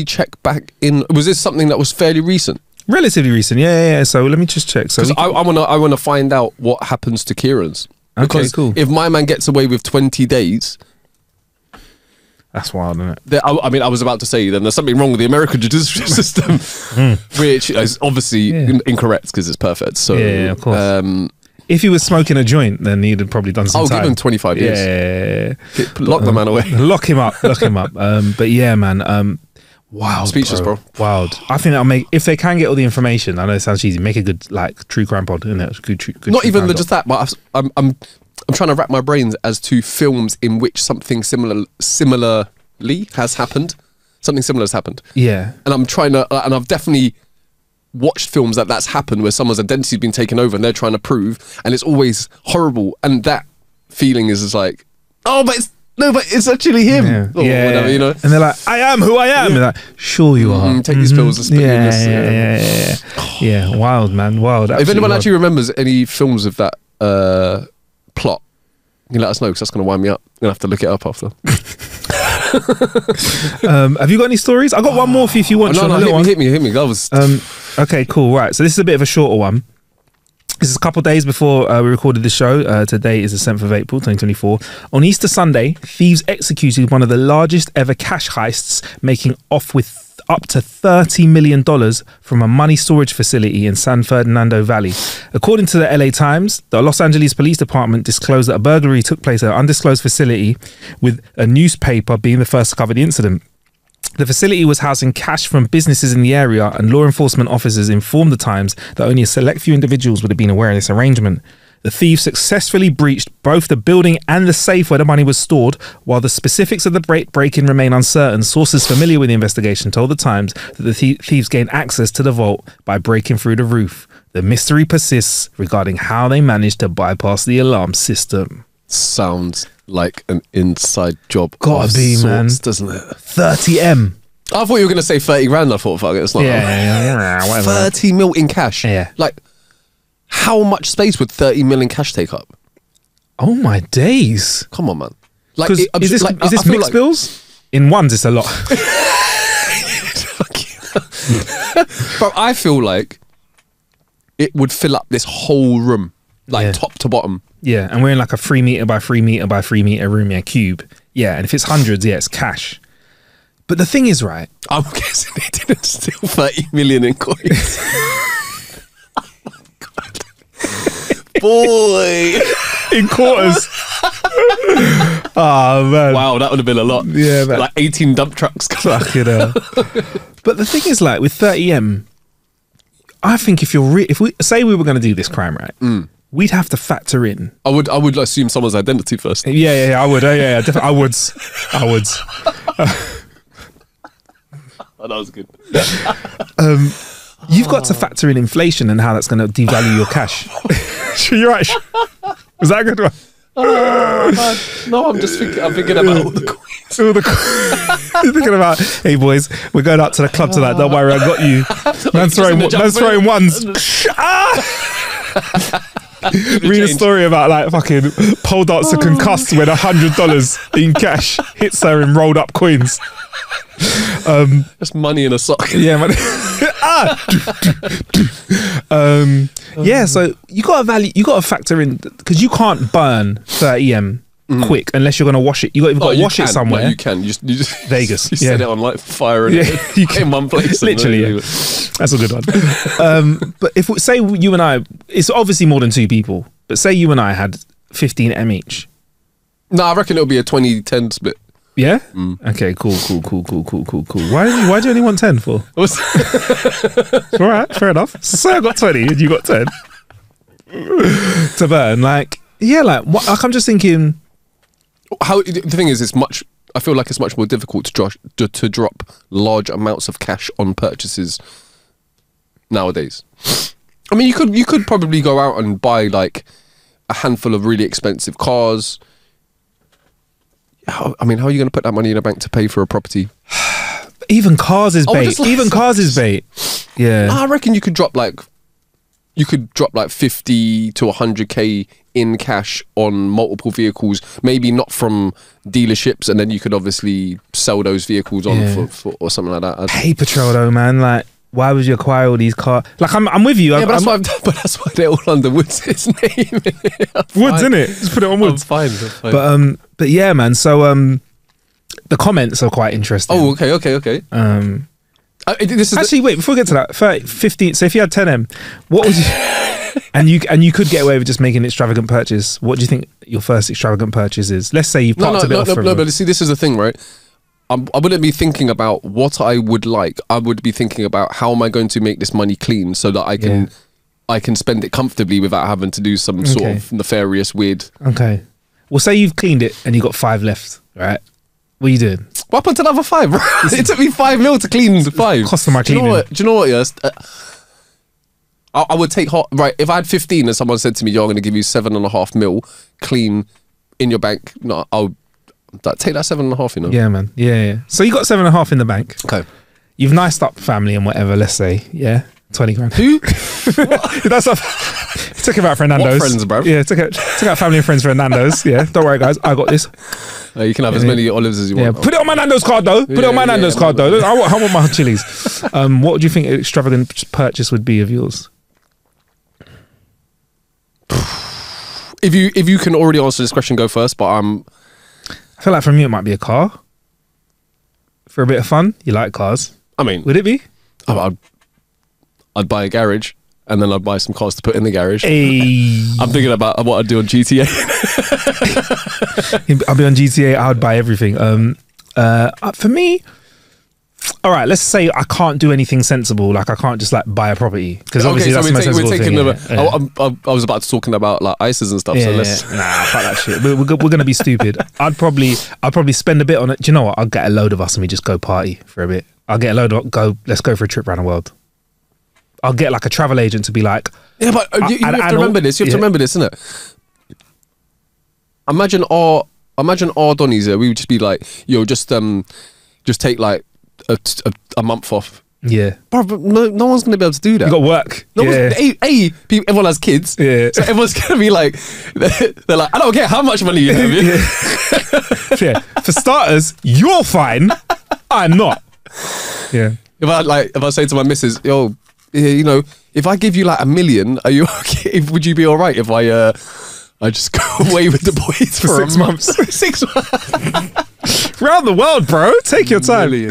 check back in? Was this something that was fairly recent? Relatively recent, yeah. So let me just check. So I wanna find out what happens to Kieran's. Because okay, cool. If my man gets away with 20 days, That's wild, isn't it? I mean, I was about to say then there's something wrong with the American judicial system, which is obviously incorrect because it's perfect. So Yeah, of course. If he was smoking a joint, then he'd have probably done some time. I'll give him 25 years. Yeah. Lock the man away. Lock him up. But yeah, man. Wild. Speechless, bro. Wild. I think that'll make, if they can get all the information, I know it sounds cheesy, make a good like true crime pod, isn't it? Good Not true even crime just that, but I'm trying to wrap my brains as to films in which something similarly has happened. Something similar has happened. Yeah. And I'm trying to, and I've definitely watched films that's happened where someone's identity's been taken over and they're trying to prove, and it's always horrible. And that feeling is just like, oh, but it's actually him. Yeah. Or whatever, you know. And they're like, I am who I am. Yeah. They're like, sure you are. Take these pills and spit in this. Yeah. Wild, man. Wild. If anyone actually remembers any films of that plot, you can let us know, because that's going to wind me up. I'm going to have to look it up after. Have you got any stories? I got one more for you if you want. No, hit me. That was... okay, cool. Right. So this is a bit of a shorter one. This is a couple of days before we recorded the show. Today is the 7th of April, 2024. On Easter Sunday, thieves executed one of the largest ever cash heists, making off with up to $30 million from a money storage facility in San Fernando Valley. According to the LA Times, the Los Angeles Police Department disclosed that a burglary took place at an undisclosed facility, with a newspaper being the first to cover the incident. The facility was housing cash from businesses in the area, and law enforcement officers informed the Times that only a select few individuals would have been aware of this arrangement. The thieves successfully breached both the building and the safe where the money was stored. While the specifics of the break-in remain uncertain, sources familiar with the investigation told the Times that the thieves gained access to the vault by breaking through the roof. The mystery persists regarding how they managed to bypass the alarm system. Sounds like an inside job. Gotta be, sorts, man. Doesn't it? 30M. I thought you were going to say 30 grand. I thought, fuck it, it's not. Yeah, 30 mil in cash. Yeah. Like, how much space would 30 mil in cash take up? Oh my days. Come on, man. Like, is this mixed bills? In ones, it's a lot. Bro, I feel like it would fill up this whole room, like top to bottom. Yeah, and we're in like a 3 meter by 3 meter by 3 meter room, cube. Yeah, and if it's hundreds, it's cash. But the thing is, right? I'm guessing they didn't steal 30 million in coins. Boy, in quarters. Oh man, wow, that would have been a lot. Yeah, man. Like 18 dump trucks. Fucking hell. But the thing is, like with 30M, I think if we say we were going to do this crime, right, we'd have to factor in. I would assume someone's identity first. Yeah, I would. Yeah, definitely. I would. Oh, that was good. You've got to factor in inflation and how that's going to devalue your cash. You're right. Was that a good one? No, I'm thinking about all the coins. You're thinking about, hey boys, we're going out to the club tonight. Don't worry, I got you. Man's throwing ones. Read a story about like fucking pole dancer concussed when $100 in cash hits her in rolled up coins. Just money in a sock. Yeah, man. Yeah, so you got to factor in, because you can't burn 30M quick unless you're going to wash it. You've got to wash it somewhere. No, you can. You just Vegas. You set it on like fire and you can in one place. Literally, yeah. That's a good one. But if say you and I, it's obviously more than two people, but say you and I had 15M each. No, I reckon it'll be a 20-10 split. Yeah? Okay, cool. Why do you only want 10 for? All right, fair enough. So I got 20 and you got 10 to burn. Like, yeah, like I'm just thinking. How the thing is, I feel like it's much more difficult to drop large amounts of cash on purchases nowadays. I mean, you could probably go out and buy like a handful of really expensive cars. How are you going to put that money in a bank to pay for a property? Even cars is bait. Even cars is bait. Yeah. I reckon you could drop like 50 to 100k in cash on multiple vehicles, maybe not from dealerships, and then you could obviously sell those vehicles on for or something like that. Paper trail though, man. Like, why would you acquire all these cars? Like, I'm with you. Yeah, but that's why they're all under Woods' name. Woods, innit? Just put it on Woods. I'm fine. But yeah, man. So The comments are quite interesting. Oh, okay. This is Actually, wait, before we get to that, 30, 15, so if you had 10M, what would you, and you could get away with just making an extravagant purchase, what do you think your first extravagant purchase is? Let's say you parked a bit off. No, but see, this is the thing, right? I wouldn't be thinking about what I would like. I would be thinking about how am I going to make this money clean so that I can spend it comfortably without having to do some sort of nefarious, weird. Okay. Well, say you've cleaned it and you got 5 left, right? What are you doing? What happened to another 5, bro? It took me 5 mil to clean 5. Cost of my cleaning. Do you know what? Yes. I would take right. If I had 15 and someone said to me, "Yo, I'm going to give you 7.5 mil clean in your bank," no, I'll take that 7.5. You know. Yeah, man. Yeah. So you got 7.5 in the bank. Okay. You've niced up family and whatever. Let's say, yeah, 20 grand. Who? That's up. Took him out for a Nando's. What friends, bro? Yeah, took out family and friends for a Nando's. Yeah, don't worry, guys. I got this. You can have as many olives as you want. Put it on my Nando's card though. Put it on my Nando's card though. I want my chilies. What would you think an extravagant purchase would be of yours? If you can already answer this question, go first. But I feel like for me it might be a car. For a bit of fun, you like cars. I mean, would it be? I'd buy a garage and then I'd buy some cars to put in the garage. Hey. I'm thinking about what I'd do on GTA. I'll be on GTA. I would buy everything. For me, all right. Let's say I can't do anything sensible. Like I can't just like buy a property because obviously that's the most sensible thing. I was about to talking about like ISIS and stuff. Nah, fuck that shit. We're gonna be stupid. I'd probably spend a bit on it. Do you know what? I'll get a load of us and we just go party for a bit. I'll get a load of let's go for a trip around the world. I'll get like a travel agent to be like, yeah, but you have to remember this. You have to remember this, isn't it? Imagine our Donnies here. We would just be like, yo, just take like a month off. Yeah, bro, but no one's gonna be able to do that. You got work. Everyone has kids. Yeah, so everyone's gonna be like, they're like, I don't care how much money you have. Yeah. For starters, you're fine. I'm not. Yeah. If I say to my missus, yo, you know, if I give you like $1 million, are you okay? Would you be all right if I just go away with the boys for 6 months? 6 months. Round the world, bro. Take your time. Yeah,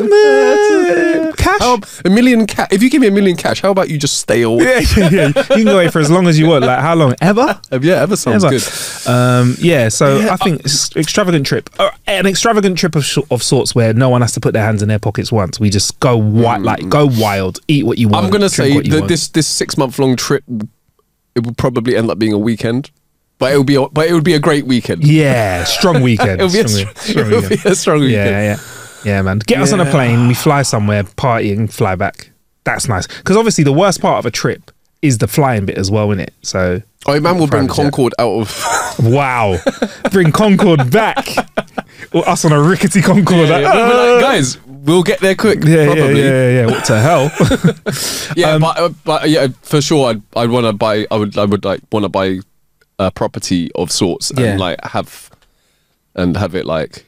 man. Cash. $1 million cash. If you give me $1 million cash, how about you just stay away? Yeah. You can go away for as long as you want. Like how long? Ever? Yeah, ever sounds good. I think extravagant trip, an extravagant trip of sorts where no one has to put their hands in their pockets once. We just go go wild, eat what you want. I'm gonna say that this 6 month long trip, it will probably end up being a weekend. But it would be a great weekend. Yeah, strong weekend. It would be a strong weekend. Yeah, man. Get us on a plane, we fly somewhere, party and fly back. That's nice. Because obviously the worst part of a trip is the flying bit as well, innit? So man will bring Concorde out of wow. Bring Concorde back. Or us on a rickety Concorde. We'll be like, guys, we'll get there quick. Probably. Yeah. What the hell? But yeah, for sure I would like want to buy a property of sorts and like have it like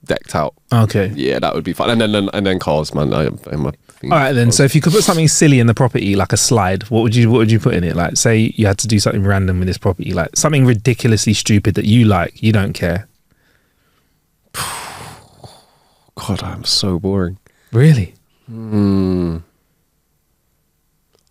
decked out. Okay. Yeah, that would be fun. And then cars, man. All right then. So if you could put something silly in the property, like a slide, what would you put in it? Like, say you had to do something random with this property, like something ridiculously stupid that you like, you don't care. God, I'm so boring. Really?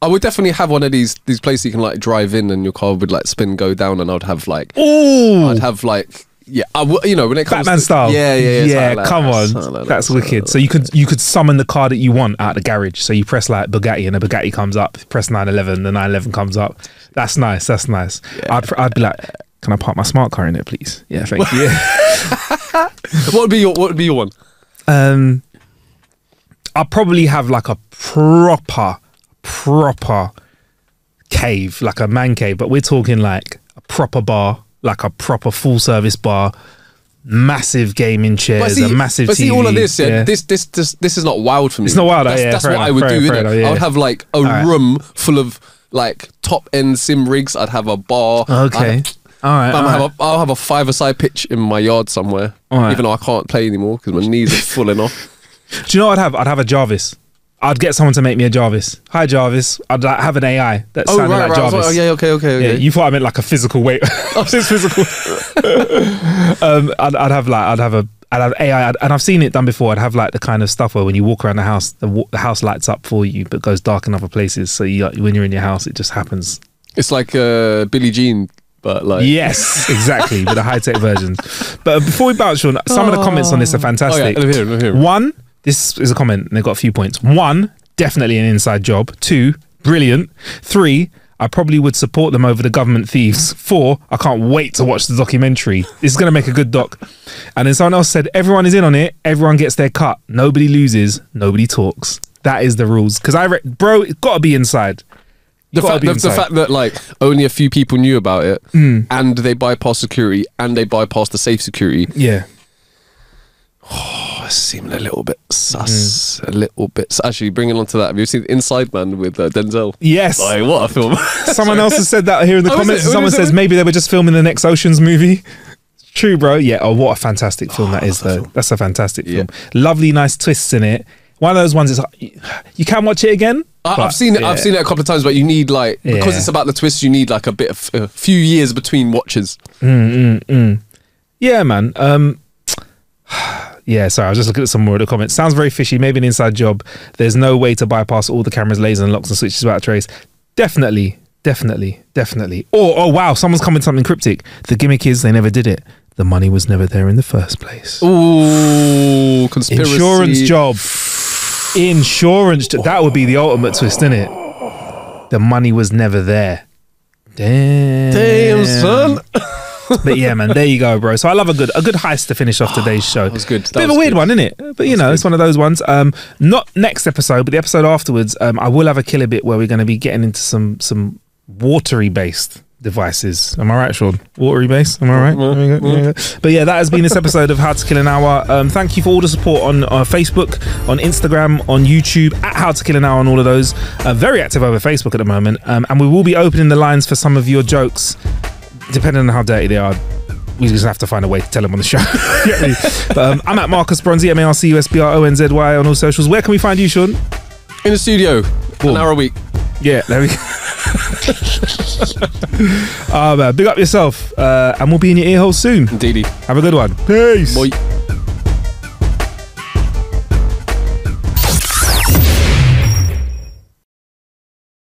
I would definitely have one of these places you can like drive in and your car would like spin, go down, and I'd have like, when it comes Batman to style. Yeah. Like come on, that's wicked. So you could summon the car that you want out of the garage. So you press like Bugatti and the Bugatti comes up. Press 911, the 911 comes up. That's nice. Yeah. I'd be like, can I park my smart car in it, please? Yeah, thank you. Yeah. What would be your one? I'll probably have like a proper cave, like a man cave, but we're talking like a proper bar, like a proper full service bar, massive gaming chairs, a massive TV. See all of this, this is not wild for me. It's not wild. That's what I would do. I would have like a room full of like top end sim rigs. I'd have a bar. Okay. I'll have a 5-a-side pitch in my yard somewhere, even though I can't play anymore because my knees are falling off. Do you know what I'd have? I'd have a Jarvis. I'd get someone to make me a Jarvis. Hi, Jarvis. I'd have an AI that sounded like Jarvis. Okay. Yeah, you thought I meant like a physical weight. It's physical. I'd have I'd have AI, and I've seen it done before. I'd have like the kind of stuff where when you walk around the house, the house lights up for you, but goes dark in other places. So when you're in your house, it just happens. It's like Billie Jean, but like yes, exactly, with the high tech versions. But before we bounce on, some of the comments on this are fantastic. Oh, yeah, let me hear. One, this is a comment, and they've got a few points. One, definitely an inside job. Two, brilliant. Three, I probably would support them over the government thieves. 4, I can't wait to watch the documentary. This is going to make a good doc. And then someone else said, everyone is in on it. Everyone gets their cut. Nobody loses. Nobody talks. That is the rules. Because bro, it's got to be inside. The fact that like only a few people knew about it, and they bypassed security, and they bypassed the safe security. Yeah. Oh, it's seeming a little bit sus. A little bit. Actually, bringing on to that, have you seen Inside Man with Denzel? Yes. Like, what a film. Someone else has said that here in the comments. Someone says maybe they were just filming the next Ocean's movie. True, bro. Yeah. Oh, what a fantastic film that is, though. That's a fantastic film. Lovely, nice twists in it. One of those ones is you can watch it again. I've seen it. I've seen it a couple of times, but you need like because it's about the twists. You need like a few years between watches. Yeah, man. Yeah, sorry, I was just looking at some more of the comments. Sounds very fishy, maybe an inside job. There's no way to bypass all the cameras, lasers and locks and switches without a trace. Definitely. Oh wow, someone's commented something cryptic. The gimmick is they never did it. The money was never there in the first place. Ooh, conspiracy. Insurance job. That would be the ultimate twist, isn't it? The money was never there. Damn, son. But yeah, man, there you go, bro. So I love a good heist to finish off today's show. That was good. Bit of a weird one, isn't it? But you know, it's one of those ones. Not next episode, but the episode afterwards, I will have a killer bit where we're going to be getting into some watery based devices. Am I right, Sean? Watery based? Am I right? But yeah, that has been this episode of How to Kill an Hour. Thank you for all the support on Facebook, on Instagram, on YouTube, at How to Kill an Hour, on all of those. Very active over Facebook at the moment. And we will be opening the lines for some of your jokes. Depending on how dirty they are, we just have to find a way to tell them on the show. But I'm at Marcus Bronzy, MarcusBronzy on all socials. Where can we find you, Sean? In the studio, an hour a week. Yeah, there we go. Man, big up yourself, and we'll be in your ear hole soon. Indeedy. Have a good one. Peace. Bye.